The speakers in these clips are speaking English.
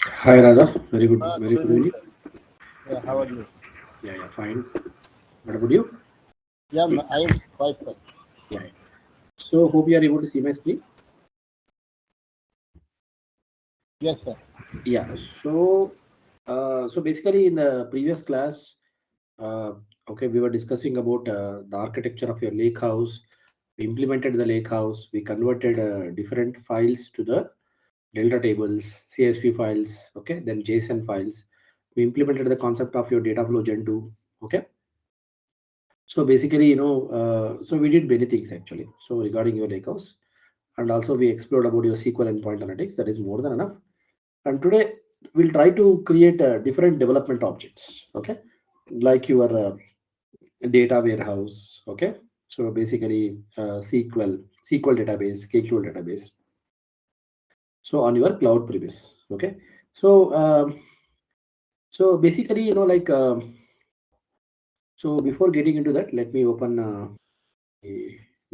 Hi, Radha. Very good. Very Good good evening, evening. sir. Yeah, how are you? Yeah, fine. What about you? Yeah, I am quite well. Yeah. So, hope you are able to see my screen. Yes, sir. Yeah. So basically, in the previous class, uh, okay, we were discussing about the architecture of your lake house. We implemented the lake house. We converted different files to the Delta tables, CSV files. Okay, then JSON files. We implemented the concept of your data flow Gen 2. Okay. So basically, so we did many things actually. So regarding your lakehouse, and also we explored about your SQL endpoint analytics. That is more than enough. And today we'll try to create different development objects. Okay, like your data warehouse. Okay, so basically SQL database, KQL database. So on your cloud premise. Okay, so so basically, so before getting into that, let me open a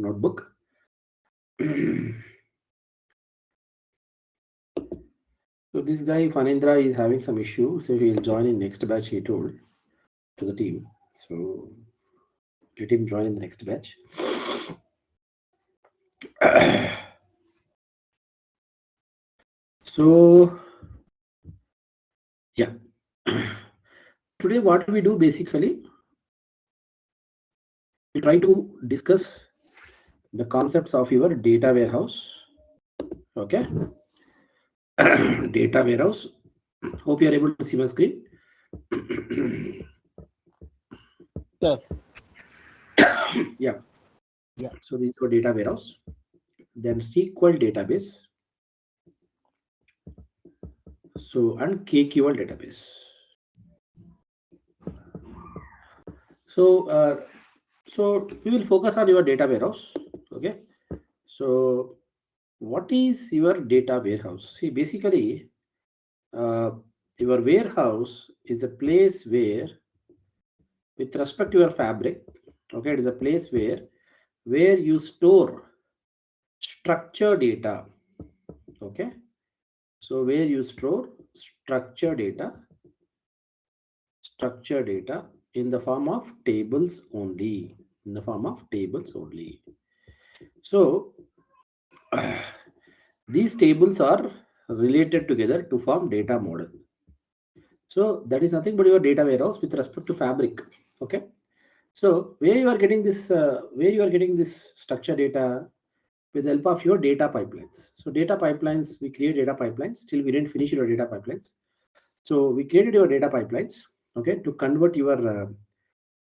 notebook. So this guy Fanindra is having some issue, so he'll join in next batch. He told to the team. So let him join in the next batch. So yeah, today what we do basically, we try to discuss the concepts of your data warehouse. Okay, data warehouse. Hope you are able to see my screen. Sir. Yeah. Yeah. So this is your data warehouse. Then SQL database. So and KQL database. So so we will focus on your data warehouse. Okay. So what is your data warehouse? See, basically, uh, your warehouse is a place where, with respect to your fabric, okay, it is a place where you store structured data. Okay. So where you store structured data, structured data in the form of tables only. In the form of tables only. So these tables are related together to form data model. So that is nothing but your data warehouse with respect to fabric. Okay. So where you are getting this structured data with the help of your data pipelines. So data pipelines, we create data pipelines. Still, we didn't finish your data pipelines. So we created your data pipelines. Okay, to convert your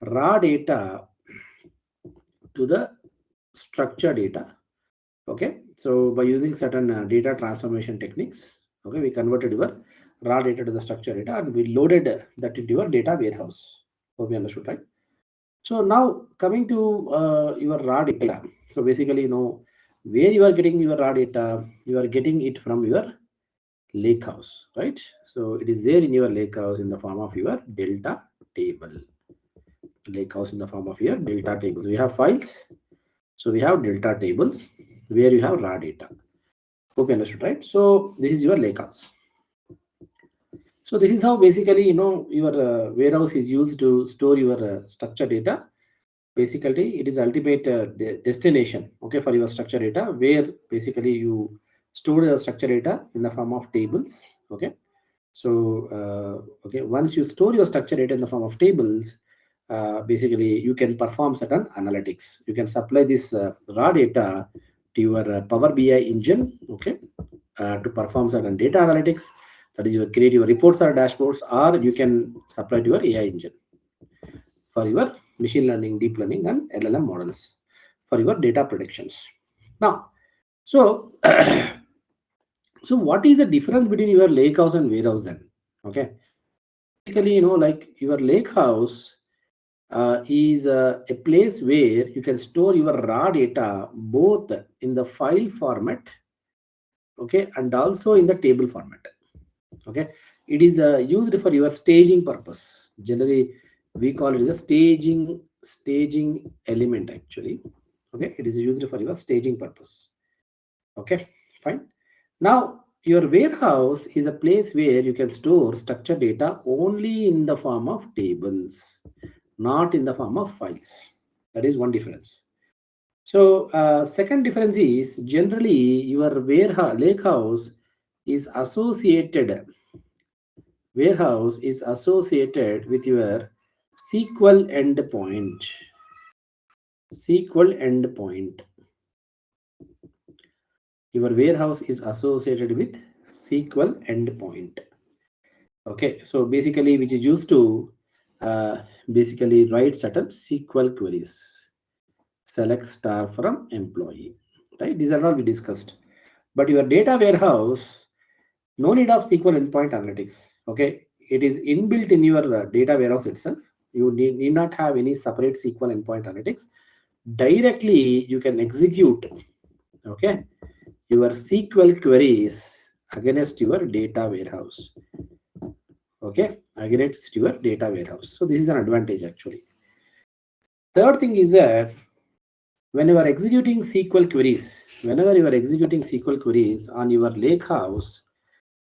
raw data to the structured data. Okay, so by using certain data transformation techniques, okay, we converted your raw data to the structured data and we loaded that into your data warehouse. Hope you understood, right? So now coming to your raw data. So basically, where you are getting your raw data, you are getting it from your lake house, right? So it is there in your lake house in the form of your delta table. Lake house in the form of your delta tables. We have files. So we have delta tables where you have raw data. Hope you understood, right? So this is your lake house. So this is how basically your warehouse is used to store your structured data. Basically, it is ultimate destination, okay, for your structured data, where basically you store your structured data in the form of tables. Okay, so okay, once you store your structured data in the form of tables, basically you can perform certain analytics. You can supply this raw data to your Power BI engine, okay, to perform certain data analytics. That is, you create your reports or dashboards, or you can supply to your AI engine for your machine learning, deep learning, and LLM models for your data predictions. Now, so so what is the difference between your lake house and warehouse then? Okay, basically, like your lake house is a place where you can store your raw data both in the file format, okay, and also in the table format. Okay, it is used for your staging purpose. Generally, we call it as a staging element actually. Okay, it is used for your staging purpose. Okay, fine. Now your warehouse is a place where you can store structured data only in the form of tables, not in the form of files. That is one difference. So second difference is generally your warehouse is associated with your SQL endpoint. SQL endpoint. Your warehouse is associated with SQL endpoint. Okay, so basically, which is used to basically write certain SQL queries. Select star from employee. Right? These are all we discussed. But your data warehouse, no need of SQL endpoint analytics. Okay, it is inbuilt in your data warehouse itself. You need not have any separate SQL endpoint analytics. Directly, you can execute, okay, your SQL queries against your data warehouse. Okay, against your data warehouse. So this is an advantage actually. Third thing is that when you are executing SQL queries, whenever you are executing SQL queries on your lakehouse,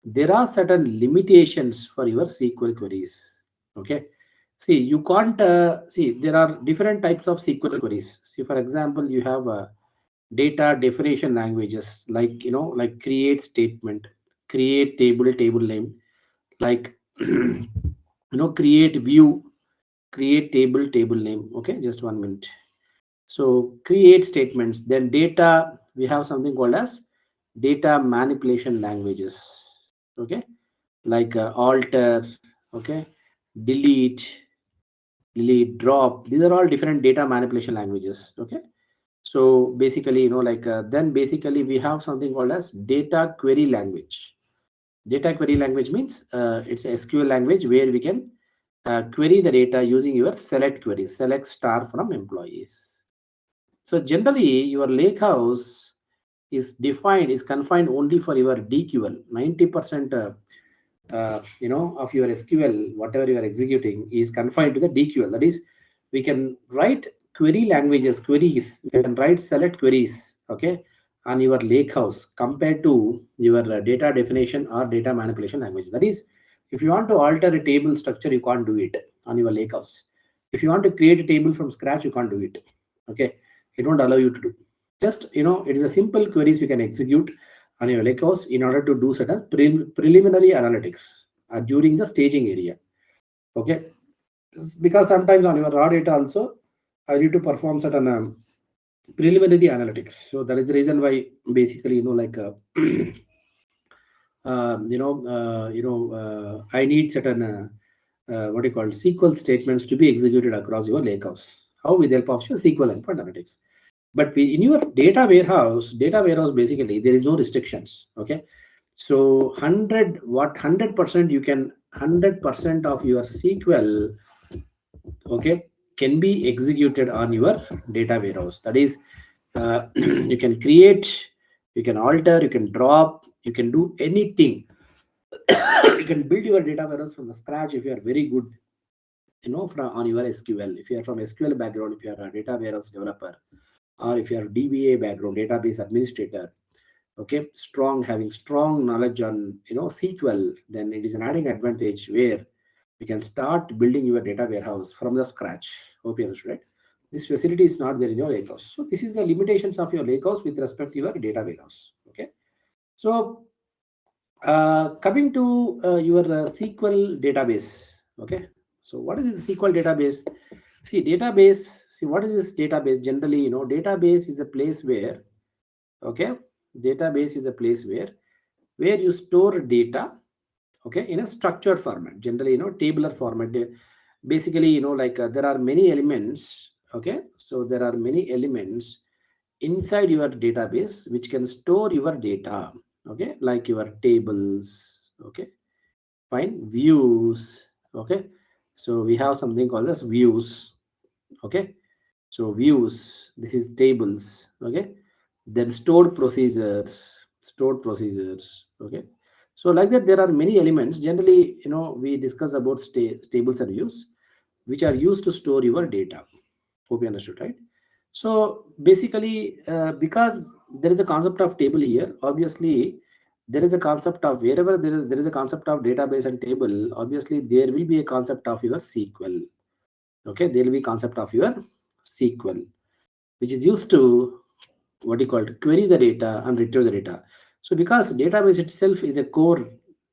there are certain limitations for your SQL queries. Okay, see, you can't see, there are different types of SQL queries. See, for example, you have data definition languages like, like create statement, create table name, like create view, create table name. Okay, just 1 minute. So create statements, then data, we have something called as data manipulation languages. Okay, like alter, okay, delete, drop. These are all different data manipulation languages. Okay, so basically, like then basically we have something called as data query language. Data query language means it's a SQL language where we can query the data using your select query, select star from employees. So generally, your lakehouse is confined only for your DQL. 90% of your SQL, whatever you are executing, is confined to the DQL. That is, we can write queries. We can write select queries, okay, on your lakehouse compared to your data definition or data manipulation language. That is, if you want to alter a table structure, you can't do it on your lakehouse. If you want to create a table from scratch, you can't do it. Okay, it won't allow you to do. Just, it is a simple queries you can execute on your lakehouse in order to do certain preliminary analytics during the staging area. Okay, because sometimes on your raw data also I need to perform certain preliminary analytics. So that is the reason why basically, like I need certain what you call SQL statements to be executed across your lakehouse. How? With the help of your SQL endpoint analytics. But in your data warehouse basically there is no restrictions. Okay, so 100% you can 100% of your SQL, okay, can be executed on your data warehouse. That is, you can create, you can alter, you can drop, you can do anything. You can build your data warehouse from the scratch if you are very good, on your SQL. If you are from SQL background, if you are a data warehouse developer, or if you are DBA background, database administrator, okay, having strong knowledge on SQL, then it is an adding advantage where you can start building your data warehouse from the scratch. Hope you understood, right? This facility is not there in your lakehouse. So this is the limitations of your lakehouse with respect to your data warehouse. Okay, so coming to your SQL database. Okay, so what is this SQL database? See, what is this database? Generally, database is a place where, okay, database is a place where you store data, okay, in a structured format, generally, tabular format. Basically, like there are many elements. Okay, so there are many elements inside your database which can store your data. Okay, like your tables. Okay, fine, views. Okay, so we have something called as views. Okay, so views, this is tables. Okay, then stored procedures. Okay, so like that there are many elements. Generally, we discuss about tables and views which are used to store your data. Hope you understood, right? So basically, because there is a concept of table here, obviously there is a concept of wherever there is a concept of database and table, obviously there will be a concept of your SQL. Okay, there will be concept of your SQL, which is used to what you call query the data and retrieve the data. So because database itself is a core,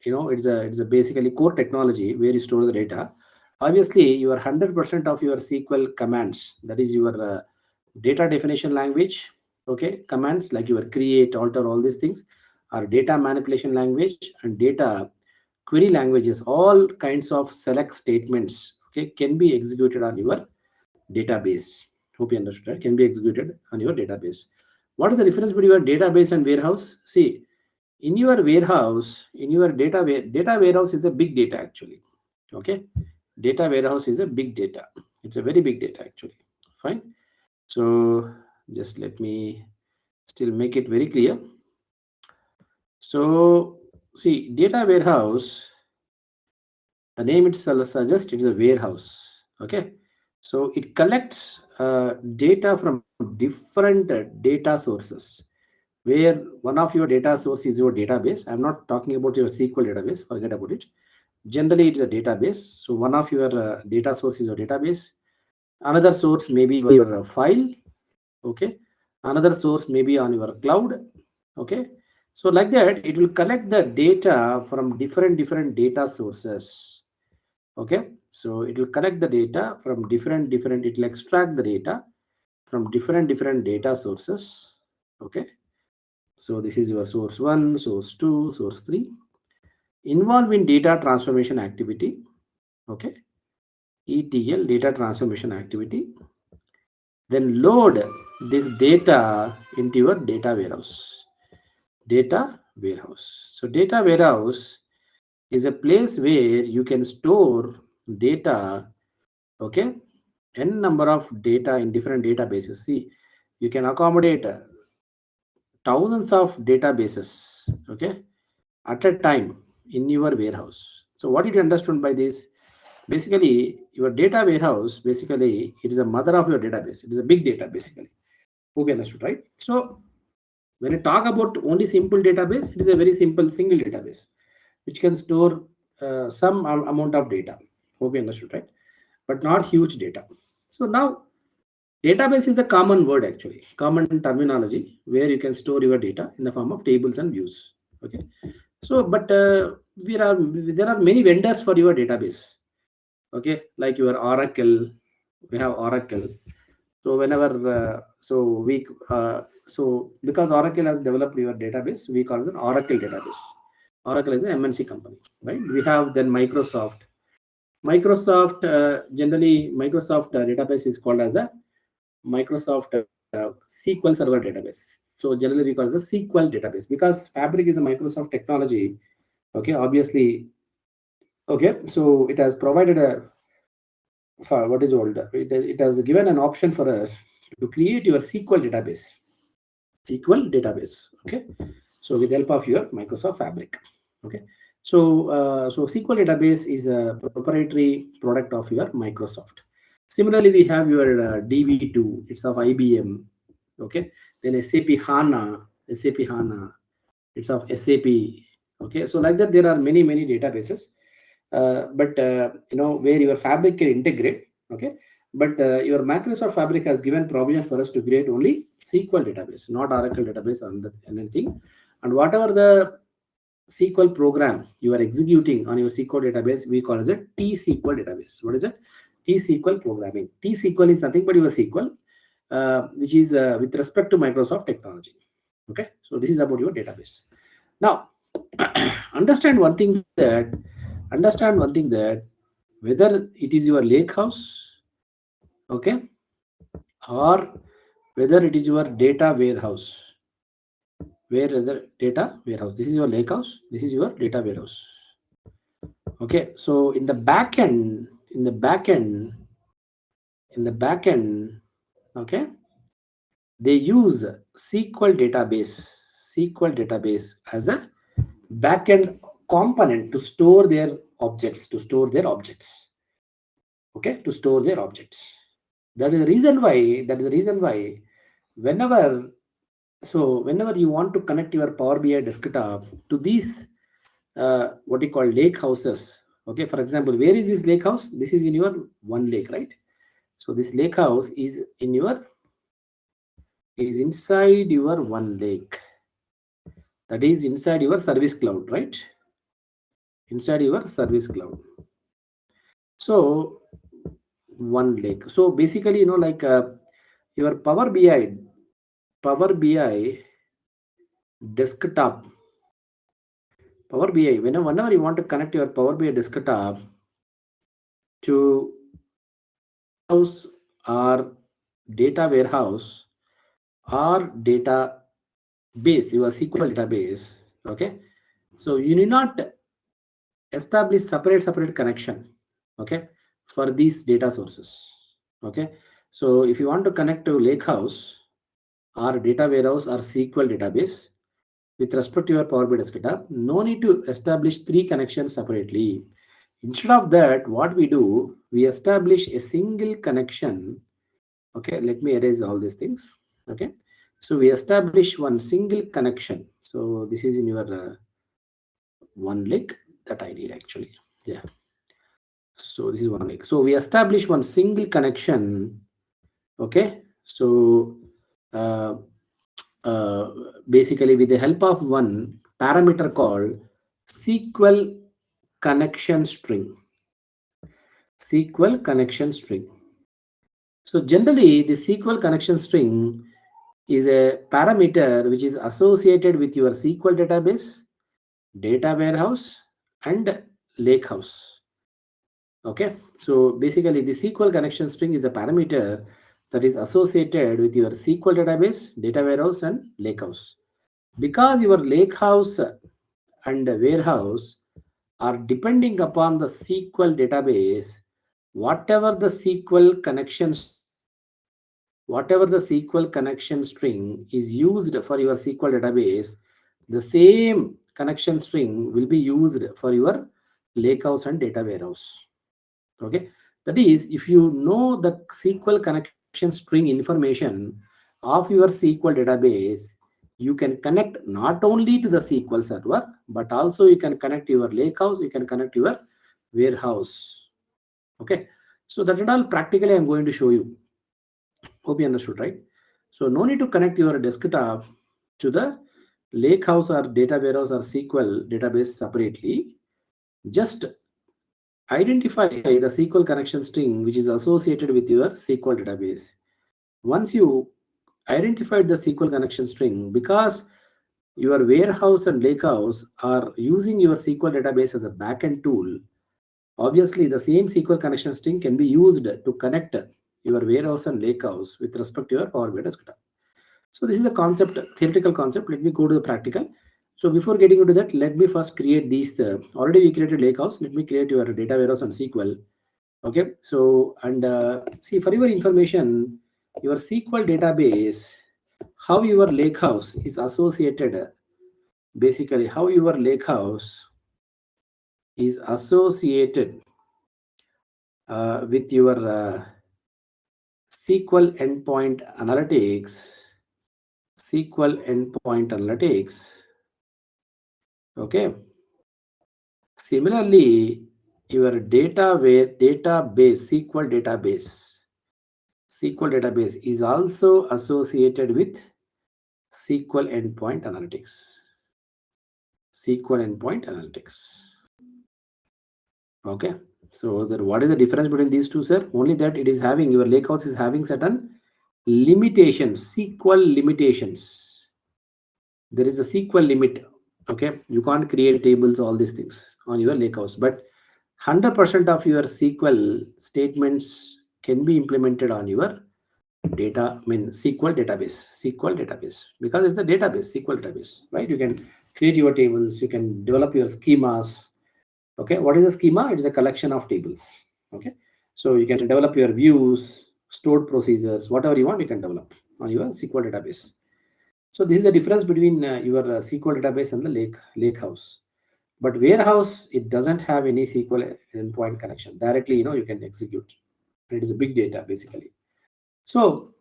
it's a basically core technology where you store the data. Obviously, your 100% of your SQL commands, that is your data definition language, okay, commands like your create, alter, all these things, are data manipulation language and data query languages. All kinds of select statements, okay, can be executed on your database. Hope you understood. Right? Can be executed on your database. What is the difference between your database and warehouse? See, in your warehouse, in your data warehouse is a big data actually. Okay, data warehouse is a big data. It's a very big data actually. Fine. So just let me still make it very clear. So see, data warehouse, the name itself suggests it's a warehouse. Okay, so it collects data from different data sources, where one of your data source is your database. I'm not talking about your SQL database, forget about it. Generally it's a database. So one of your data source is your database, another source may be your file, okay, another source may be on your cloud, okay. So like that it will collect the data from different data sources, okay. So it will collect the data from different it will extract the data from different data sources, okay. So this is your source 1, source 2, source 3, involved in data transformation activity, okay, ETL, data transformation activity. Then load this data into your data warehouse. Data warehouse. So data warehouse is a place where you can store data, okay, n number of data in different databases. See, you can accommodate thousands of databases, okay, at a time in your warehouse. So what did you understand by this? Basically, your data warehouse, basically, it is a mother of your database. It is a big data, basically. Hope you understood, right? So when you talk about only simple database, it is a very simple single database, which can store some amount of data. Hope you understood, right? But not huge data. So now database is the common word actually, common terminology where you can store your data in the form of tables and views. Okay. So, but there are many vendors for your database. Okay, like your Oracle, we have Oracle. So whenever so because Oracle has developed your database, we call it an Oracle database. Oracle is an MNC company, right? We have then Microsoft. Microsoft generally Microsoft database is called as a Microsoft SQL Server database. So generally we call it a SQL database because Fabric is a Microsoft technology. Okay, obviously. Okay, so it has provided a for what is old. It has given an option for us to create your SQL database. SQL database. Okay, so with the help of your Microsoft Fabric. Okay, so SQL database is a proprietary product of your Microsoft. Similarly, we have your DB2. It's of IBM. Okay, then SAP HANA. It's of SAP. Okay, so like that there are many databases. But where your Fabric can integrate, okay, but your Microsoft Fabric has given provision for us to create only SQL database, not Oracle database or anything. And whatever the SQL program you are executing on your SQL database, we call as a T-SQL database. What is it? T-SQL programming. T-SQL is nothing but your SQL, which is with respect to Microsoft technology. Okay, so this is about your database. Now, understand one thing that whether it is your lake house, okay, or whether it is your data warehouse, where the data warehouse, this is your lake house, this is your data warehouse. Okay, so in the back end, okay, they use SQL database as a backend component to store their objects, okay, to store their objects. That is the reason why whenever So whenever you want to connect your Power BI desktop to these what you call lake houses, okay, for example, where is this lake house? This is in your one lake, right? So this lake house is inside your one lake, that is inside your service cloud, right? Inside your service cloud. So one lake. So basically, like your Power BI desktop, Power BI, whenever you want to connect your Power BI desktop to house or data warehouse or database, your SQL database, okay? So you need not establish separate connection, okay, for these data sources, okay? So if you want to connect to lakehouse or data warehouse or SQL database with respect to your Power BI desktop, no need to establish three connections separately. Instead of that, what we do, we establish a single connection. Okay, let me erase all these things. Okay, so we establish one single connection. So this is in your one link that I need actually. Yeah. So this is one link. So we establish one single connection. Okay. So uh, uh, basically with the help of one parameter called SQL connection string. SQL connection string. So generally the SQL connection string is a parameter which is associated with your SQL database, data warehouse, and lakehouse. Okay, so basically the SQL connection string is a parameter that is associated with your SQL database, data warehouse, and lakehouse. Because your lakehouse and warehouse are depending upon the SQL database, whatever the SQL connections whatever the SQL connection string is used for your SQL database, the same connection string will be used for your lakehouse and data warehouse. Okay, that is, if you know the SQL connection string information of your SQL database, you can connect not only to the SQL server, but also you can connect your lakehouse, you can connect your warehouse. Okay, so that and all practically I'm going to show you. Hope you understood, right? So no need to connect your desktop to the lakehouse or data warehouse or SQL database separately. Just identify the SQL connection string which is associated with your SQL database. Once you identified the SQL connection string, because your warehouse and lakehouse are using your SQL database as a backend tool, obviously the same SQL connection string can be used to connect your warehouse and lakehouse with respect to your Power BI desktop. So this is a concept, theoretical concept. Let me go to the practical. So before getting into that, let me first create these. Already we created lakehouse. Let me create your data warehouse and SQL. Okay. So and see, for your information, your SQL database, how your lakehouse is associated. Basically, how your lakehouse is associated with your SQL endpoint analytics. SQL endpoint analytics. Okay. Similarly, your SQL database is also associated with SQL endpoint analytics. SQL endpoint analytics. Okay. So what is the difference between these two, sir? Only that it is having, your lakehouse is having certain limitations, SQL limitations. There is a SQL limit. Okay. You can't create tables, all these things on your lakehouse, but 100% of your SQL statements can be implemented on your SQL database, because it's the database, SQL database, right? You can create your tables, you can develop your schemas. Okay, what is a schema? It is a collection of tables. Okay, so you can develop your views, stored procedures, whatever you want, you can develop on your SQL database. So this is the difference between your SQL database and the lakehouse. But warehouse, it doesn't have any SQL endpoint connection. Directly, you can execute. It is a big data, basically. So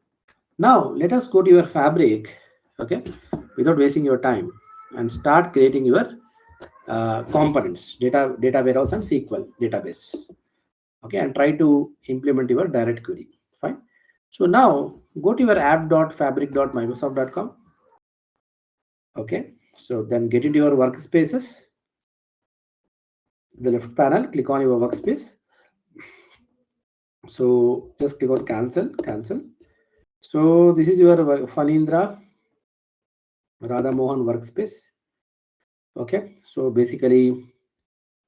now let us go to your Fabric. okay, without wasting your time, and start creating your components, data warehouse and SQL database. Okay, and try to implement your direct query. Fine. So now go to your app.fabric.microsoft.com. Okay, so then get into your workspaces. The left panel, click on your workspace. So just click on cancel. So this is your Fanindra Radha Mohan workspace. Okay, so basically,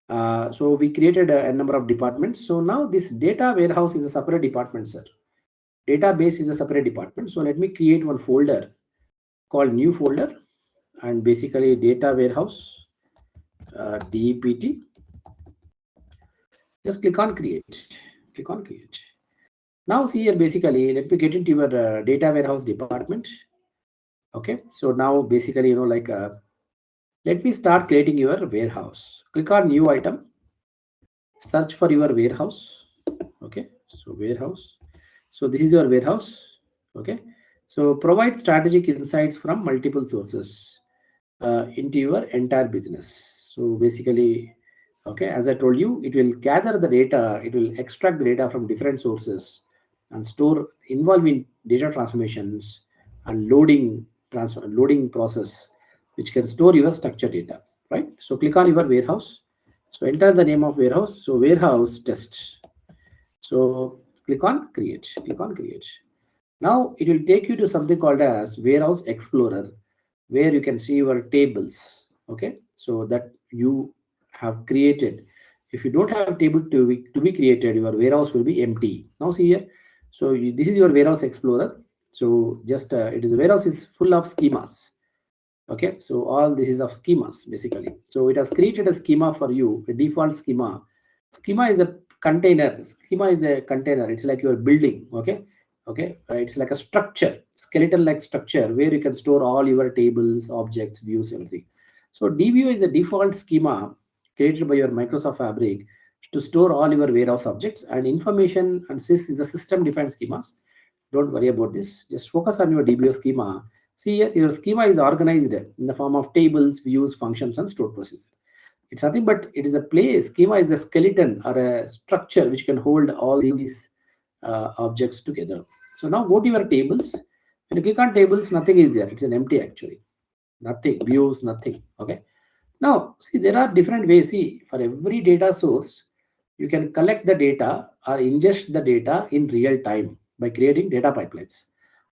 so we created a number of departments. So now this data warehouse is a separate department, sir. Database is a separate department. So let me create one folder called new folder, and basically data warehouse, DEPT. Just click on create. Click on create. Now see here, basically, let me get into your data warehouse department. Okay, so now basically, let me start creating your warehouse. Click on new item, search for your warehouse. Okay, so warehouse. So this is your warehouse. Okay, so provide strategic insights from multiple sources into your entire business. So basically, okay, as I told you, it will gather the data, it will extract the data from different sources and store, involving data transformations and loading process, which can store your structured data, right? So click on your warehouse. So enter the name of warehouse. So warehouse test. So click on create. Click on create. Now it will take you to something called as Warehouse Explorer, where you can see your tables. Okay, so that you have created. If you don't have a table to be created, your warehouse will be empty. Now see here. So this is your Warehouse Explorer. So just it is a warehouse is full of schemas. Okay, so all this is of schemas basically. So it has created a schema for you, a default schema. Schema is a container. Schema is a container. It's like your building. Okay, it's like a structure, skeleton like structure, where you can store all your tables, objects, views, everything. So DVO is a default schema created by your Microsoft Fabric to store all your warehouse objects and information, and this is a system defined schemas. Don't worry about this, just focus on your DBO schema. See here, your schema is organized in the form of tables, views, functions, and stored procedure. It's nothing but it is a place. Schema is a skeleton or a structure which can hold all these objects together. So now go to your tables. When you click on tables, nothing is there. It's an empty actually. Nothing, views, nothing. Okay. Now, see, there are different ways. See, for every data source, you can collect the data or ingest the data in real time by creating data pipelines.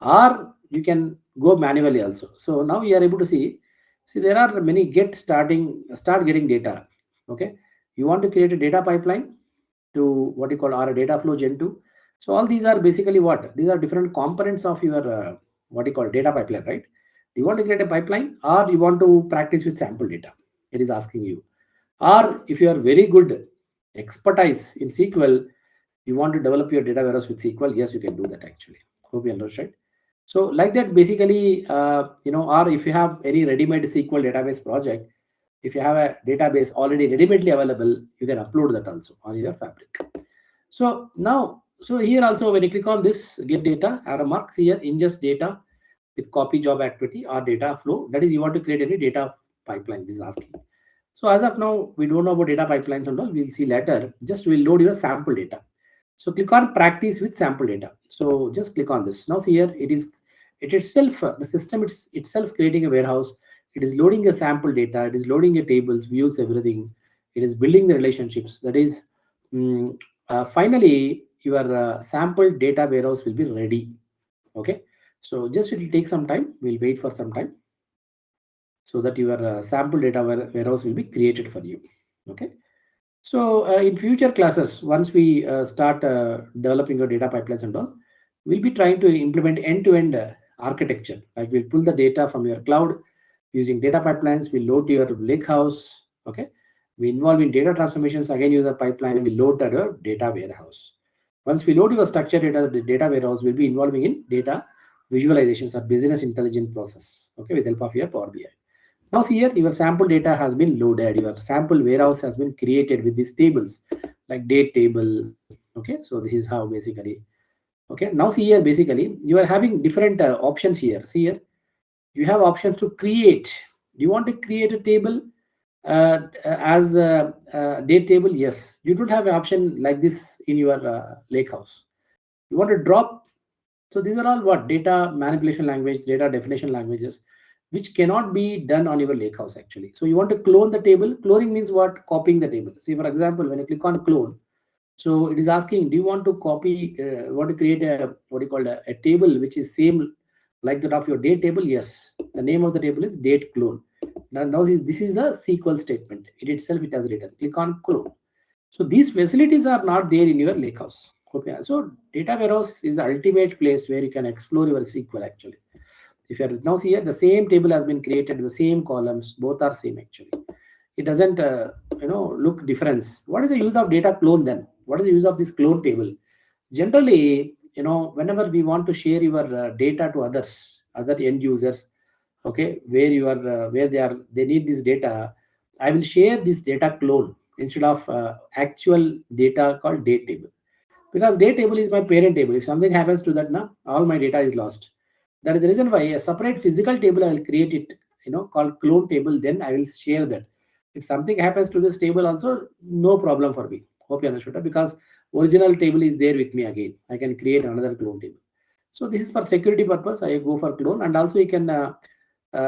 Or you can go manually also. So now you are able to see there are many start getting data. Okay. You want to create a data pipeline to what you call, or a data flow gen 2. So all these are basically what? These are different components of your what you call data pipeline, right? Do you want to create a pipeline, or you want to practice with sample data? It is asking you. Or if you are very good expertise in SQL, you want to develop your data warehouse with SQL, yes, you can do that actually. Hope you understand. So like that, basically, or if you have any ready-made SQL database project, if you have a database already ready-madely available, you can upload that also on your Fabric. So now, so here also, when you click on this get data, arrow mark, here ingest data with copy job activity or data flow. That is, you want to create any data pipeline, this is asking. So as of now, we don't know about data pipelines and all. We'll see later. Just we'll load your sample data. So click on practice with sample data. So just click on this. Now see here, it itself, the system itself creating a warehouse. It is loading a sample data. It is loading a tables, views, everything. It is building the relationships. That is, finally, your sample data warehouse will be ready. Okay. So just it will take some time. We'll wait for some time so that your sample data warehouse will be created for you. Okay. So in future classes, once we start developing your data pipelines and all, we'll be trying to implement end-to-end architecture. Like we'll pull the data from your cloud using data pipelines. We'll load to your lakehouse. Okay. We involve in data transformations, again use a pipeline. We load to your data warehouse. Once we load your structured data, the data warehouse will be involving in data visualizations or business intelligence process. Okay, with help of your Power BI. Now see here, your sample data has been loaded. Your sample warehouse has been created with these tables, like date table. Okay, so this is how basically. Okay, now see here, basically you are having different options here. See here, you have options to create. Do you want to create a table as a date table? Yes. You don't have an option like this in your lake house. You want to drop. So these are all what data manipulation language, data definition languages, which cannot be done on your lake house actually. So you want to clone the table. Cloning means what? Copying the table. See, for example, when you click on clone, so it is asking, do you want to copy, want to create a what do you call a table which is same like that of your date table? Yes. The name of the table is date clone. Now this is the SQL statement. It itself it has written. Click on clone. So these facilities are not there in your lakehouse. Okay. So data warehouse is the ultimate place where you can explore your SQL actually. If you are now see here, the same table has been created, the same columns, both are same actually. It doesn't look difference. What is the use of data clone then? What is the use of this clone table? Generally, whenever we want to share your data to others, other end users, okay, where you are where they need this data, I will share this data clone instead of actual data called date table, because date table is my parent table. If something happens to that, now all my data is lost. That is the reason why a separate physical table I will create it, called clone table. Then I will share that. If something happens to this table also, no problem for me. Hope you understood that, because original table is there with me again. I can create another clone table. So this is for security purpose. I go for clone, and also you can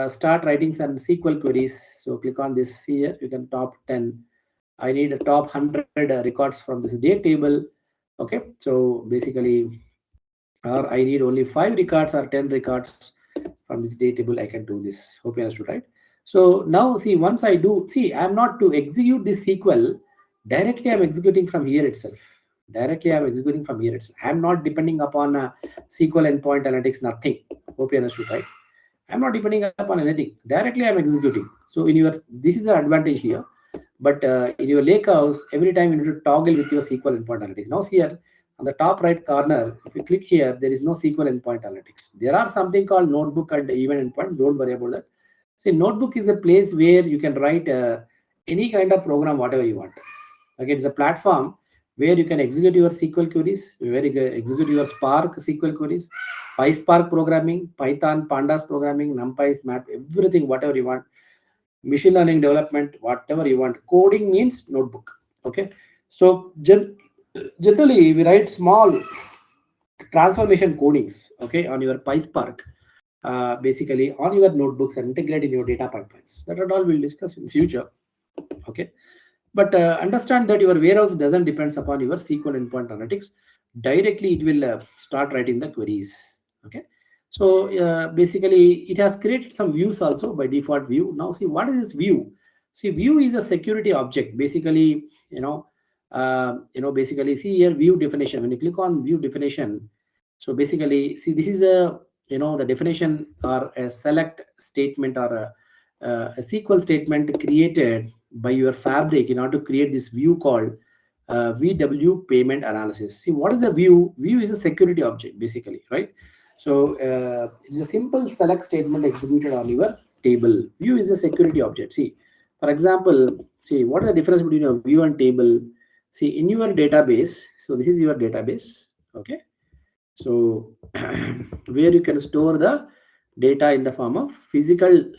start writing some SQL queries. So click on this here. You can top 10. I need a top 100 records from this date table. Okay, so basically, or I need only 5 records or 10 records from this date table. I can do this. Hope you understood, right? So now see, once I do, see, I'm not to execute this SQL directly. I'm executing from here itself. Directly, I'm executing from here itself. I'm not depending upon SQL endpoint analytics. Nothing. Hope you understood, right? I'm not depending upon anything. Directly, I'm executing. So in your, this is the advantage here. But in your lakehouse, every time you need to toggle with your SQL endpoint analytics. Now here on the top right corner, if you click here, there is no SQL endpoint analytics. There are something called notebook and event endpoint. Don't worry about that. See, notebook is a place where you can write any kind of program, whatever you want. Okay, it's a platform where you can execute your SQL queries, where you can execute your Spark SQL queries, PySpark programming, Python, Pandas programming, NumPy, Map, everything, whatever you want. Machine learning development, whatever you want. Coding means notebook. Okay, so generally we write small transformation codings, okay, on your PySpark, basically on your notebooks and integrate in your data pipelines. That all we'll discuss in future. Okay, but understand that your warehouse doesn't depends upon your SQL endpoint analytics. Directly it will start writing the queries. Okay, so basically it has created some views also by default view. Now see, what is this view? See, view is a security object. Basically, basically see here view definition. When you click on view definition, so basically see, this is a, the definition or a select statement or a SQL statement created by your fabric in order to create this view called VW payment analysis. See, what is a view? View is a security object, basically, right? So it's a simple select statement executed on your table. View is a security object. See, for example, see, what is the difference between a view and table? See, in your database, so this is your database, okay? So where you can store the data in the form of physical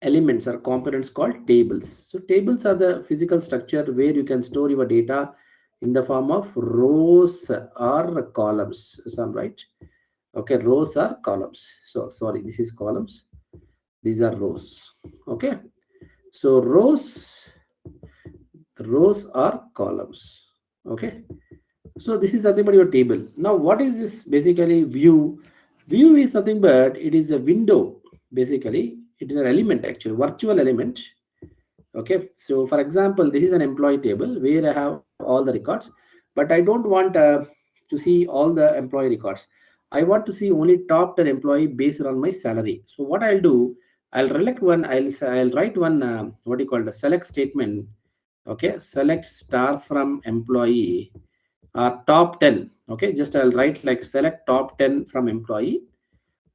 elements or components called tables. So tables are the physical structure where you can store your data in the form of rows or columns. Some right? Okay, rows or columns. So sorry, this is columns. These are rows. Okay, so rows are columns. Okay, so this is nothing but your table. Now, what is this basically view? View is nothing but it is a window. Basically, it is an element actually, virtual element. Okay, so for example, this is an employee table where I have all the records, but I don't want to see all the employee records. I want to see only top 10 employee based on my salary. So what I'll do, I'll select one. I'll write one what do you call the select statement. Okay, select star from employee top 10. Okay, just I'll write like select top 10 from employee.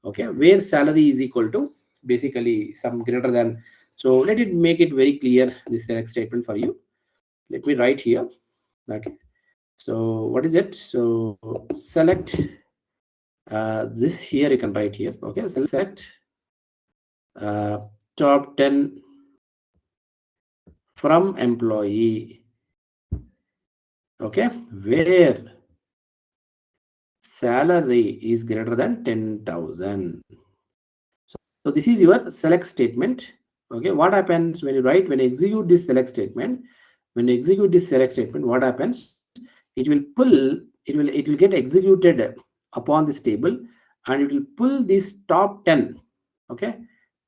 Okay, where salary is equal to basically some greater than. So let it make it very clear, this select statement for you. Let me write here. Okay, so what is it? So select this here, you can write here. Okay, select top 10 from employee, okay, where salary is greater than 10,000. So this is your select statement. Okay, what happens when you execute this select statement? When you execute this select statement, what happens? It will get executed upon this table, and it will pull this top 10, okay,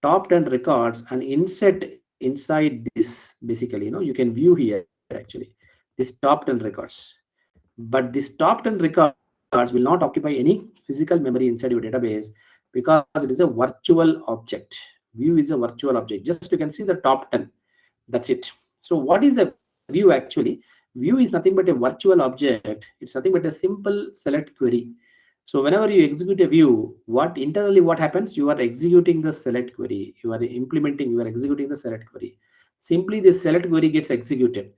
top 10 records and insert inside this. Basically, you can view here actually this top 10 records. But this top 10 records will not occupy any physical memory inside your database, because it is a virtual object. View is a virtual object. Just you can see the top 10. That's it. So what is a view actually? View is nothing but a virtual object. It's nothing but a simple select query. So whenever you execute a view, what happens? You are executing the select query. You are executing the select query. Simply this select query gets executed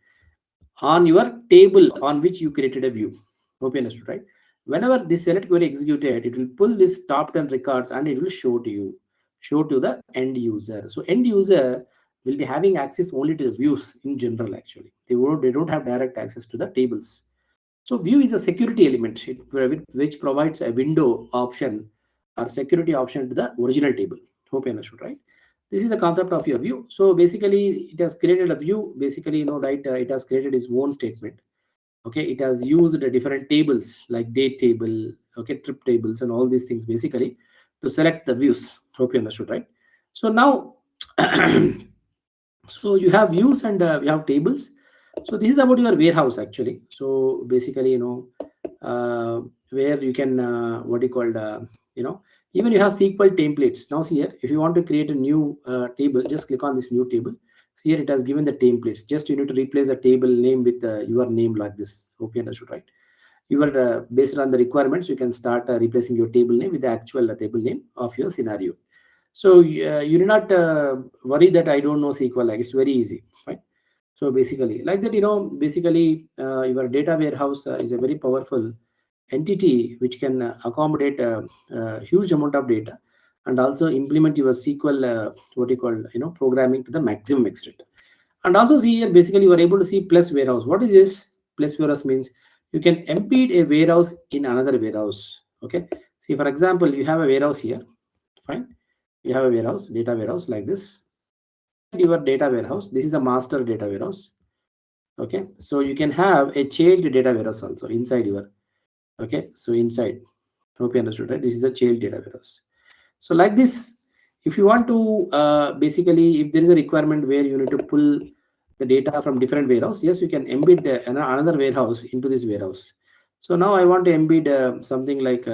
on your table on which you created a view. Hope you understood, right? Whenever this select query executed, it will pull this top 10 records and it will show to the end user. So end user will be having access only to the views in general. Actually, they don't have direct access to the tables. So view is a security element, which provides a window option or security option to the original table. Hope you understood, right? This is the concept of your view. So basically, it has created a view. Basically, right? It has created its own statement. Okay, it has used different tables like date table, okay, trip tables, and all these things basically to select the views. Hope you understood, right? So now, so you have views and you have tables. So this is about your warehouse actually. So basically, where you can what you called you know even you have SQL templates. Now see here, if you want to create a new table, just click on this new table. So here it has given the templates. Just you need to replace a table name with your name like this. Hope you understood, right? You are based on the requirements, you can start replacing your table name with the actual table name of your scenario. So you do not worry that I don't know SQL. Like, it's very easy, right? So basically, like that, basically your data warehouse is a very powerful entity which can accommodate a huge amount of data, and also implement your SQL what you call programming to the maximum extent. And also see here, basically you are able to see plus warehouse. What is this? Plus warehouse means you can embed a warehouse in another warehouse. Okay. See, for example, you have a warehouse here. Fine. You have a warehouse, data warehouse like this. Your data warehouse. This is a master data warehouse. Okay. So you can have a child data warehouse also inside your. Okay. So inside. Hope you understood, right? This is a child data warehouse. So like this, if you want to basically, if there is a requirement where you need to pull the data from different warehouse, yes, you can embed another warehouse into this warehouse. So now I want to embed something like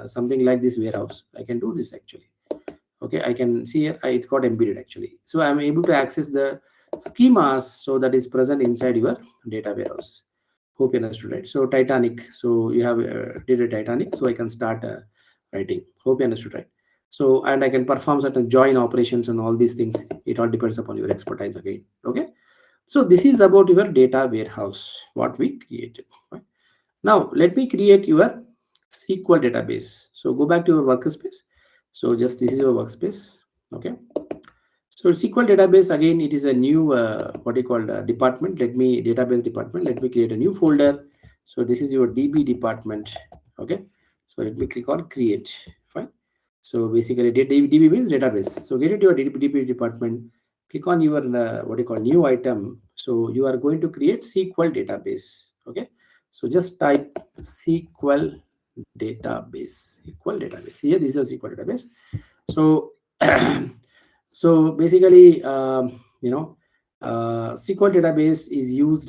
something like this warehouse. I can do this actually. Okay, I can see here it got embedded actually. So I'm able to access the schemas, so that is present inside your data warehouse. Hope you understood, right? So Titanic. So you have did a Titanic. So I can start writing. Hope you understood, right? So, and I can perform certain join operations and all these things. It all depends upon your expertise again. Okay. So this is about your data warehouse, what we created. Right? Now let me create your SQL database. So go back to your workspace. So just this is your workspace. Okay. So SQL database, again, it is a new what you call department. Database department. Let me create a new folder. So this is your DB department. Okay. So let me click on create. Fine. So basically DB means database. So get into your DB department. Click on your what you call new item. So you are going to create SQL database. Okay. So just type SQL database. SQL database. Here this is a SQL database. So so basically SQL database is used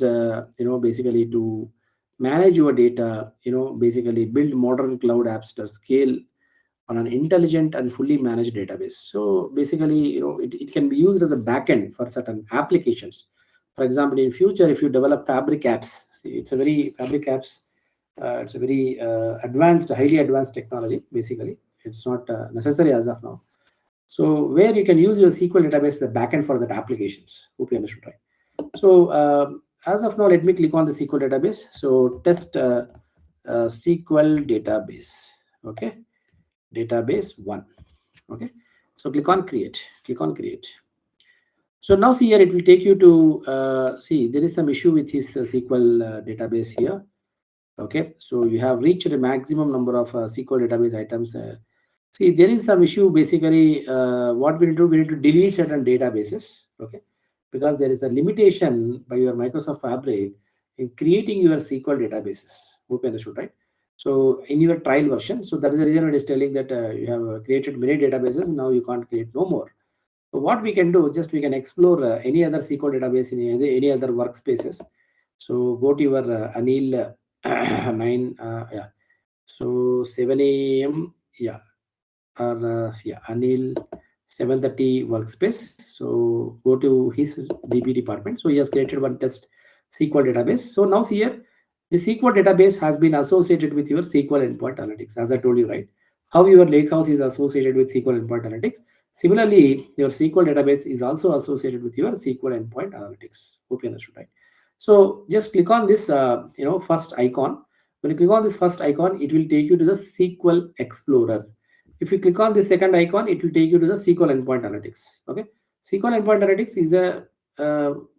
basically to manage your data, basically build modern cloud apps that scale on an intelligent and fully managed database. So basically, it can be used as a backend for certain applications. For example, in future, if you develop fabric apps, see, fabric apps, it's a very advanced, highly advanced technology. Basically, it's not necessary as of now. So where you can use your SQL database, the backend for that applications. Hope you understood, right? So as of now, let me click on the SQL database. So test SQL database. Okay, database 1. Okay. So click on create. Click on create. So now see here, it will take you to see there is some issue with his SQL database here. Okay, so you have reached the maximum number of SQL database items. See, there is some issue. Basically, what we need to do, we need to delete certain databases. Okay, because there is a limitation by your Microsoft Fabric in creating your SQL databases. Hope you understood, right? So in your trial version, so that is the reason it is telling that you have created many databases. Now you can't create no more. So what we can do, just we can explore any other SQL database in any other workspaces. So go to your Anil 9, yeah. So 7 a.m. Yeah, or yeah, Anil 7:30 workspace. So go to his DB department. So he has created one test SQL database. So now see here, the SQL database has been associated with your SQL endpoint analytics, as I told you, right? How your lakehouse is associated with SQL endpoint analytics. Similarly, your SQL database is also associated with your SQL endpoint analytics. Hope you understood, right? So just click on this, first icon. When you click on this first icon, it will take you to the SQL Explorer. If you click on the second icon, it will take you to the SQL endpoint analytics. Okay, SQL endpoint analytics is a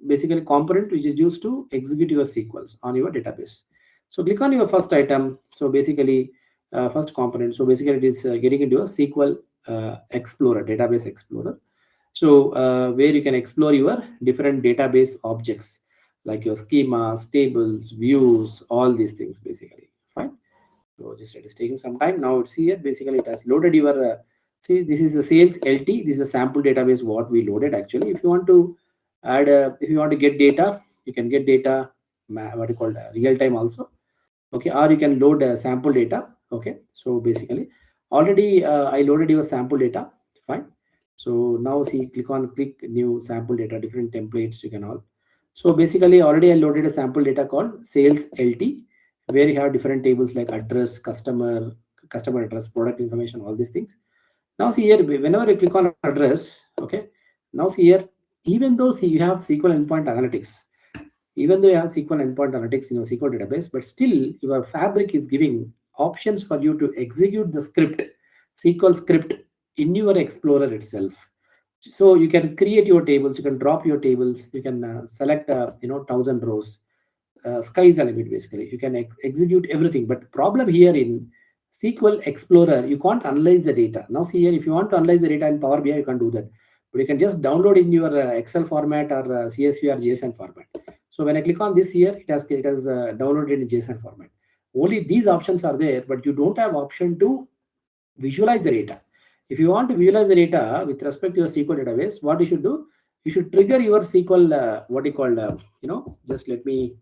basically component which is used to execute your SQLs on your database. So click on your first item. So basically, first component. So basically, it is getting into a SQL Explorer, database Explorer. So where you can explore your different database objects like your schemas, tables, views, all these things basically. Fine. So just it is taking some time. Now it's here. Basically, it has loaded your. See, this is the sales LT. This is a sample database what we loaded actually. If you want to add, if you want to get data, you can get data. What you call real time also. Okay, or you can load sample data. Okay, so basically, already I loaded your sample data. Fine. So now see, click new sample data, different templates you can all. So basically, already I loaded a sample data called sales LT, where you have different tables like address, customer address, product information, all these things. Now see here, whenever you click on address, okay. Now see here, even though see you have SQL endpoint analytics, even though you have SQL endpoint analytics in your SQL database, but still your Fabric is giving options for you to execute the script, SQL script in your Explorer itself. So you can create your tables, you can drop your tables, you can select 1,000 rows. Sky is the limit basically. You can execute everything, but problem here in SQL Explorer, you can't analyze the data. Now see here, if you want to analyze the data in Power BI, you can do that, but you can just download in your Excel format or CSV or JSON format. So when I click on this here, it has downloaded in JSON format. Only these options are there, but you don't have option to visualize the data. If you want to visualize the data with respect to your SQL database, what you should do, you should trigger your SQL, what you call, just let me,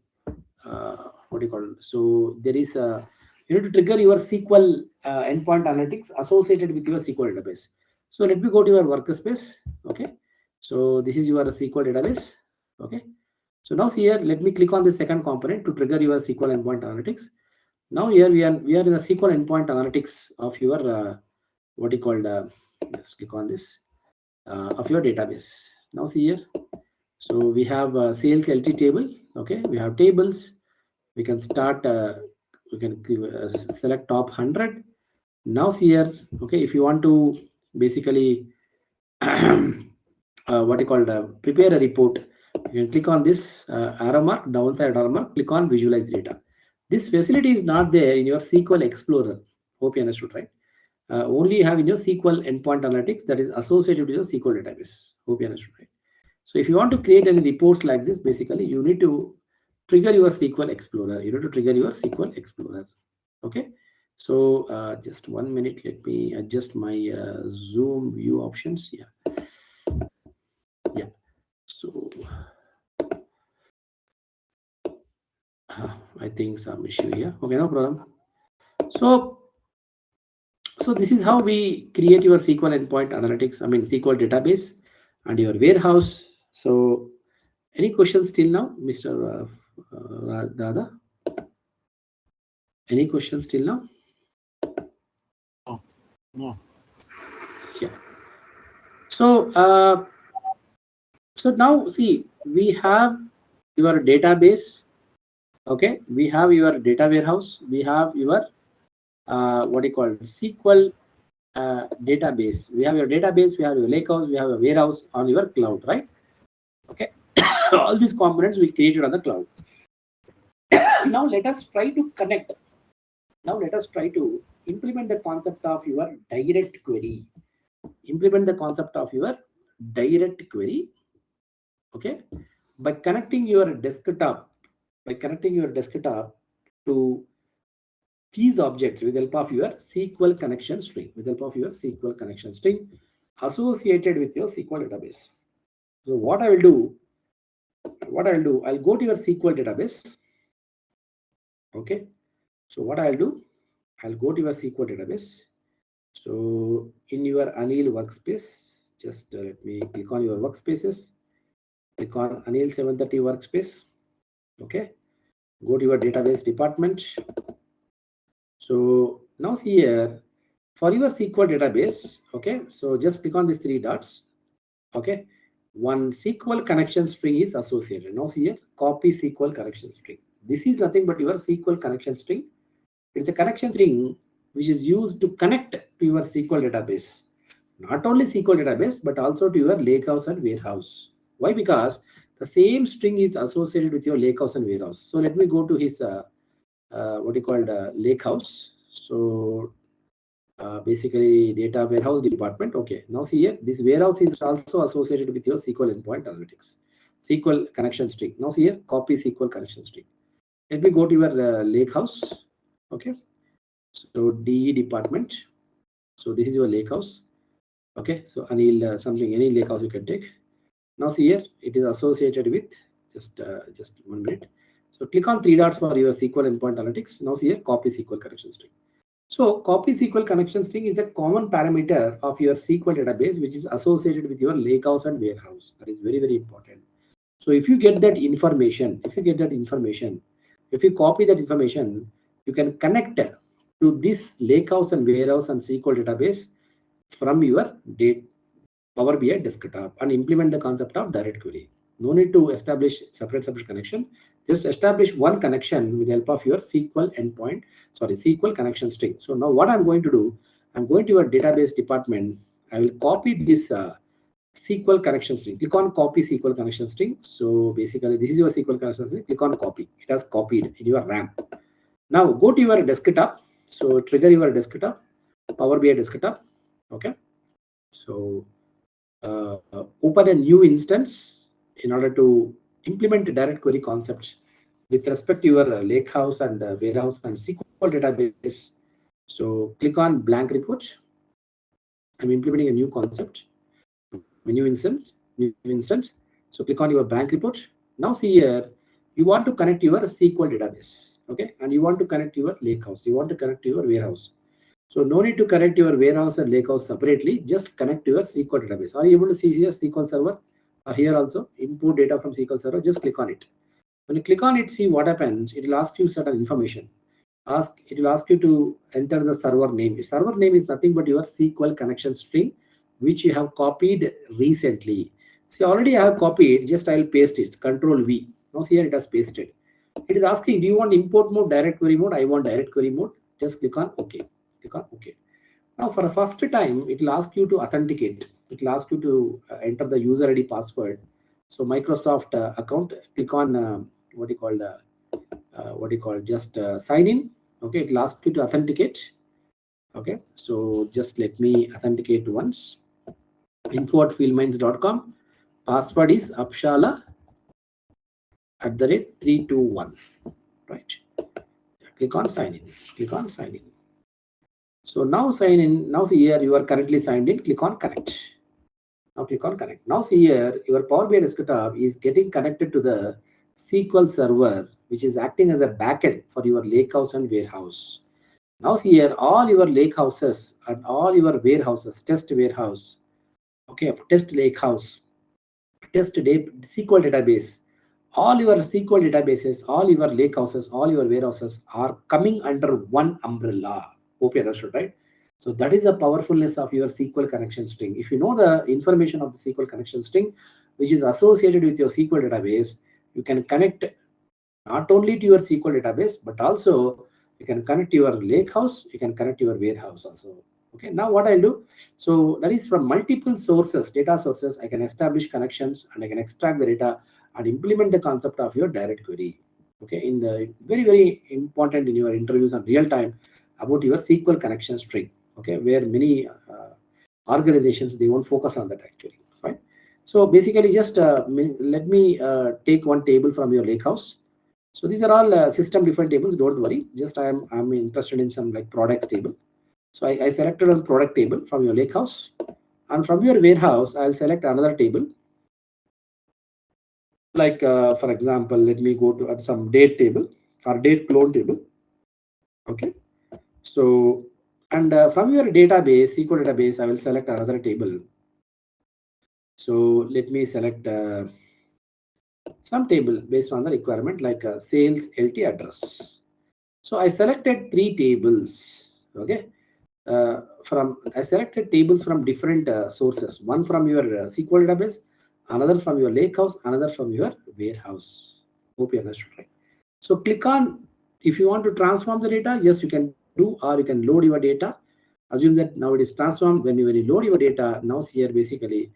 what you call. So there is a, you need to trigger your SQL endpoint analytics associated with your SQL database. So let me go to your workspace. Okay. So this is your SQL database. Okay. So now see here, let me click on the second component to trigger your SQL endpoint analytics. Now here we are in the SQL endpoint analytics of your what you called. Let's click on this of your database. Now see here. So we have a sales LT table. Okay, we have tables. We can start. We can select top 100. Now see here. Okay, if you want to basically what you called prepare a report, you can click on this arrow mark, downside arrow mark, click on visualize data. This facility is not there in your SQL Explorer. Hope you understood, right? Only you have in your SQL endpoint analytics that is associated with your SQL database. Hope you understood, right? So if you want to create any reports like this, basically you need to trigger your SQL Explorer. You need to trigger your SQL Explorer. Okay. So just 1 minute. Let me adjust my Zoom view options. Yeah. Yeah. So I think some issue here. Okay, no problem. So this is how we create your SQL endpoint analytics. I mean SQL database and your warehouse. So any questions till now, Mr. Dada? Any questions till now? No. Yeah. So so now see, we have your database. Okay, we have your data warehouse. We have your what do you call it? SQL database. We have your database, we have your lakehouse, we have a warehouse on your cloud, right? Okay. All these components we created on the cloud. Now let us try to connect. Now let us try to implement the concept of your direct query. Implement the concept of your direct query. Okay. By connecting your desktop to these objects with the help of your SQL connection string, associated with your SQL database. So what I will do, I'll go to your SQL database. Okay. So what I'll do, I'll go to your SQL database. So in your Anil workspace, just let me click on your workspaces. Click on Anil 730 workspace. Okay. Go to your database department. So now see here, for your SQL database, okay, so just click on these three dots. Okay, one SQL connection string is associated. Now see here, copy SQL connection string. This is nothing but your SQL connection string. It's a connection string which is used to connect to your SQL database. Not only SQL database, but also to your lakehouse and warehouse. Why? Because the same string is associated with your lakehouse and warehouse. So let me go to his lakehouse. So basically data warehouse department. Okay, now see here, this warehouse is also associated with your SQL endpoint analytics, SQL connection string. Now see here, copy SQL connection string. Let me go to your lakehouse. Okay, so DE department. So this is your lakehouse. Okay, so Anil something, any lakehouse you can take. Now see here, it is associated with just 1 minute. So click on three dots for your SQL endpoint analytics. Now see here, copy SQL connection string. So copy SQL connection string is a common parameter of your SQL database, which is associated with your lakehouse and warehouse. That is very, very important. So if you get that information, if you copy that information, you can connect to this lakehouse and warehouse and SQL database from your Power BI desktop and implement the concept of direct query. No need to establish separate connection. Just establish one connection with the help of your SQL connection string. So now what I'm going to do, I'm going to your database department. I will copy this SQL connection string. Click on copy SQL connection string. So basically this is your SQL connection string. Click on copy. It has copied in your RAM. Now go to your desktop. So trigger your desktop, Power BI desktop. Okay. So open a new instance in order to implement direct query concepts with respect to your lakehouse and warehouse and SQL database. So click on blank report. I'm implementing a new concept, a new instance. So click on your blank report. Now see here, you want to connect your SQL database, okay, and you want to connect your lakehouse. You want to connect your warehouse. So no need to connect your warehouse and lakehouse separately. Just connect your SQL database. Are you able to see here SQL server? Here also input data from SQL server. Just click on it. When you click on it, see what happens. It will ask you certain information. It will ask you to enter the server name. The server name is nothing but your SQL connection string, which you have copied recently. See, already I have copied. Just I will paste it. Control V. Now see here it has pasted. It is asking, do you want import mode, direct query mode? I want direct query mode. Just click on OK. Click on OK. Now for the first time, it will ask you to authenticate. It will ask you to enter the user ID password. So Micorsoft account, click on just sign in. Okay, it will ask you to authenticate. Okay, so just let me authenticate once. info@fieldminds.com. Password is apshala@321. Right. Click on sign in. Click on sign in. So now sign in. Now see here you are currently signed in. Click on connect. Now click on connect. Now see here your Power BI desktop is getting connected to the SQL server, which is acting as a backend for your lakehouse and warehouse. Now see here all your lakehouses and all your warehouses, test warehouse, okay, test lakehouse, test SQL database, all your SQL databases, all your lakehouses, all your warehouses are coming under one umbrella. Hope you understood, right? So that is the powerfulness of your SQL connection string. If you know the information of the SQL connection string, which is associated with your SQL database, you can connect not only to your SQL database, but also you can connect your lakehouse, you can connect your warehouse also. Okay, now what I'll do, so that is from multiple sources, data sources, I can establish connections and I can extract the data and implement the concept of your direct query. Okay, in the very important in your interviews on real time about your SQL connection string. Okay, where many organizations, they won't focus on that actually. Fine. So basically, just let me take one table from your lakehouse. So these are all system different tables. Don't worry. Just I'm interested in some like products table. So I selected a product table from your lakehouse, and from your warehouse, I'll select another table. Like for example, let me go to some date table or date clone table. Okay. So and from your database, SQL database, I will select another table. So let me select some table based on the requirement like sales LT address. So I selected 3 tables. Okay. I selected tables from different sources. One from your SQL database, another from your lakehouse, another from your warehouse. Hope you understood, right? So click on, if you want to transform the data, yes, you can do, or you can load your data. Assume that now it is transformed. When you load your data, now here basically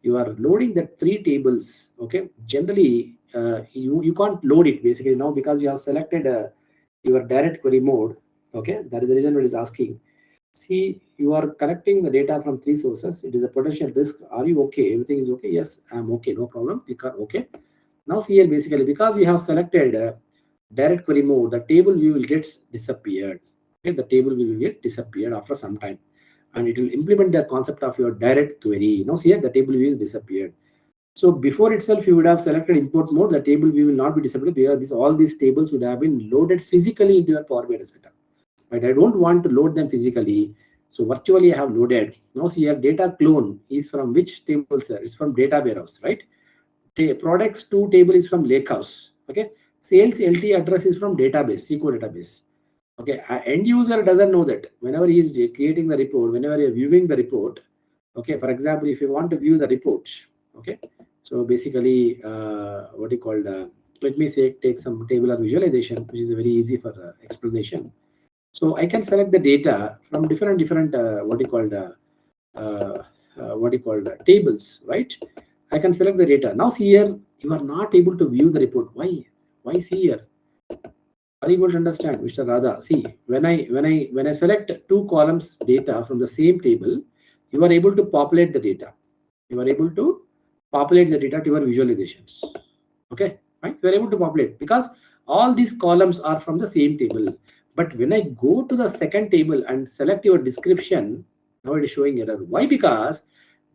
you are loading the 3 tables. Okay, generally you can't load it basically now because you have selected your direct query mode. Okay, that is the reason it is asking. See, you are collecting the data from 3 sources. It is a potential risk. Are you okay? Everything is okay? Yes, I'm okay. No problem. Click on OK. Now see here basically because you have selected direct query mode, the table view will get disappeared. Okay, the table view will get disappeared after some time, and it will implement the concept of your direct query. Now see here the table view is disappeared. So before itself, you would have selected import mode. The table view will not be disappeared because all these tables would have been loaded physically into your Power BI setup. But I don't want to load them physically. So virtually I have loaded. Now see here data clone is from which table, sir? It's from data warehouse, right? Products 2 table is from lakehouse. Okay. Sales LT address is from database, SQL database. Okay. End user doesn't know that. Whenever he is creating the report, whenever you're viewing the report, okay, for example, if you want to view the report, okay, so basically what you called let me say take some tabular visualization, which is very easy for explanation. So I can select the data from different tables, right? I can select the data. Now see here, you are not able to view the report. Why see here? Are you able to understand, Mr. Radha? See, when I select 2 columns data from the same table, you are able to populate the data. You are able to populate the data to your visualizations. Okay, right? You are able to populate because all these columns are from the same table. But when I go to the second table and select your description, now it is showing error. Why? Because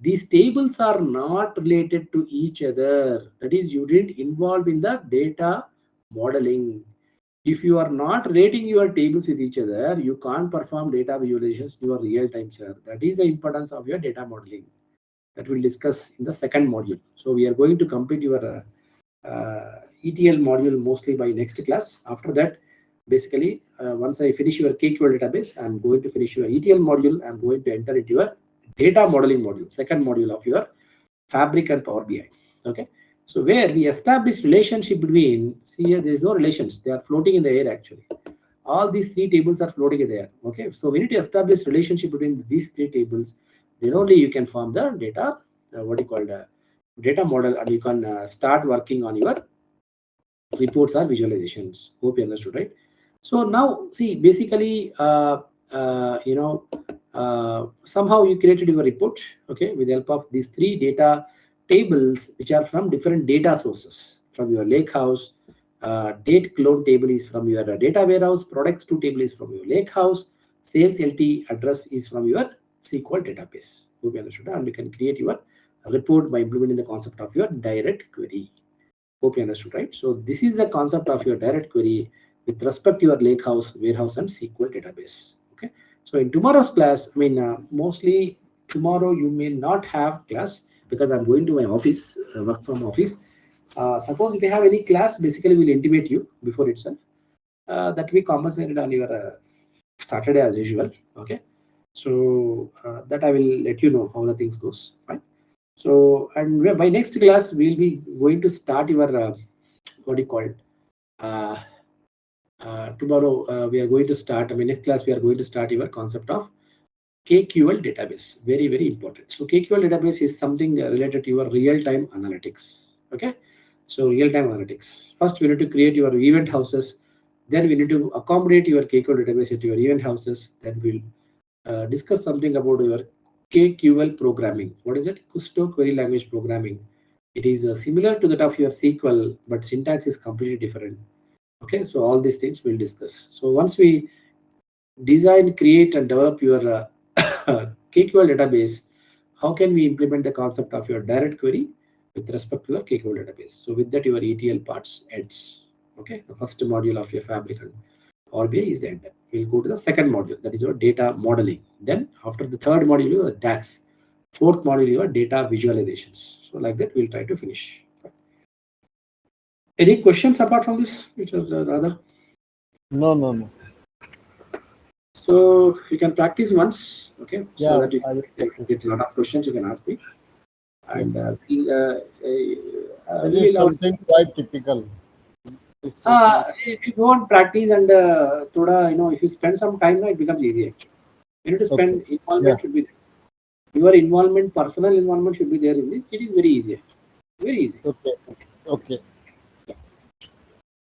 these tables are not related to each other. That is, you didn't involve in the data modeling. If you are not relating your tables with each other, you can't perform data visualizations to your real time, sir. That is the importance of your data modeling that we'll discuss in the second module. So we are going to complete your ETL module mostly by next class. After that, basically, once I finish your KQL database, I'm going to finish your ETL module. I'm going to enter into your data modeling module, second module of your Fabric and Power BI. Okay. So where we establish relationship between, see here, there is no relations. They are floating in the air actually. All these 3 tables are floating in the air. Okay. So we need to establish relationship between these 3 tables. Then only you can form the data, data model, and you can start working on your reports or visualizations. Hope you understood, right? So now see basically somehow you created your report, okay, with the help of these 3 data tables which are from different data sources from your lakehouse. Date clone table is from your data warehouse, products 2 table is from your lakehouse, sales LT address is from your SQL database. Hope you understood, and you can create your report by implementing the concept of your direct query. Hope you understood, right? So this is the concept of your direct query with respect to your lakehouse, warehouse, and SQL database. Okay. So in tomorrow's class, I mean, mostly tomorrow you may not have class because I'm going to my office, work from office. Suppose if you have any class, basically we'll intimate you before itself. That we compensated on your Saturday as usual. Okay. So that I will let you know how the things goes. Fine. So, and by next class, we'll be going to start your, what do you call it? Tomorrow, we are going to start, I mean, next class, we are going to start your concept of KQL database. Very, very important. So KQL database is something related to your real-time analytics. Okay. So real-time analytics. First, we need to create your event houses. Then we need to accommodate your KQL database at your event houses. Then we'll discuss something about your KQL programming. What is it? Kusto query language programming. It is similar to that of your SQL, but syntax is completely different. Okay, so all these things we'll discuss. So once we design, create, and develop your KQL database, how can we implement the concept of your direct query with respect to your KQL database? So with that, your ETL parts ends. Okay, the first module of your Fabric and RBI is ended. We'll go to the second module, that is your data modeling. Then after the third module, your DAX. Fourth module, your data visualizations. So like that, we'll try to finish. Any questions apart from this, which was rather? No. So you can practice once, okay? Yeah, so that you I will get a lot of questions you can ask me. And It we is will have- something quite typical. if you go and practice and if you spend some time, it becomes easy actually. You need to spend involvement should be there. Your involvement, personal involvement should be there in this. It is very easy. Very easy. Okay.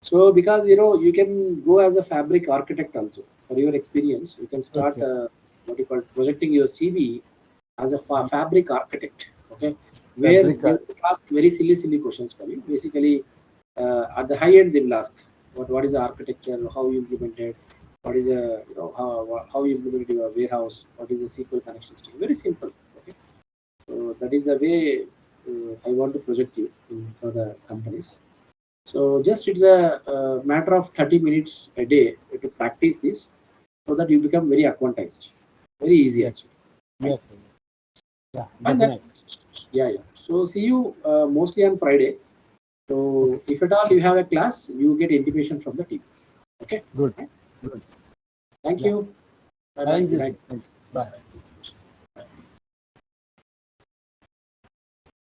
So because you can go as a Fabric architect also. For your experience, you can start what you call projecting your CV as a Fabric architect. Okay, where they will ask very silly questions for you. Basically, at the high end, they will ask what is the architecture, how you implement it, what is how you implement your warehouse, what is the SQL connection string. Very simple. Okay, so that is the way I want to project you for the companies. So just it's a matter of 30 minutes a day to practice this, so that you become very acquaintized. Very easy actually. Yes. Yeah. And then, yeah. So see you mostly on Friday. So if at all you have a class, you get intimation from the team. Okay. Good. Thank you. Thank you. Bye. Bye.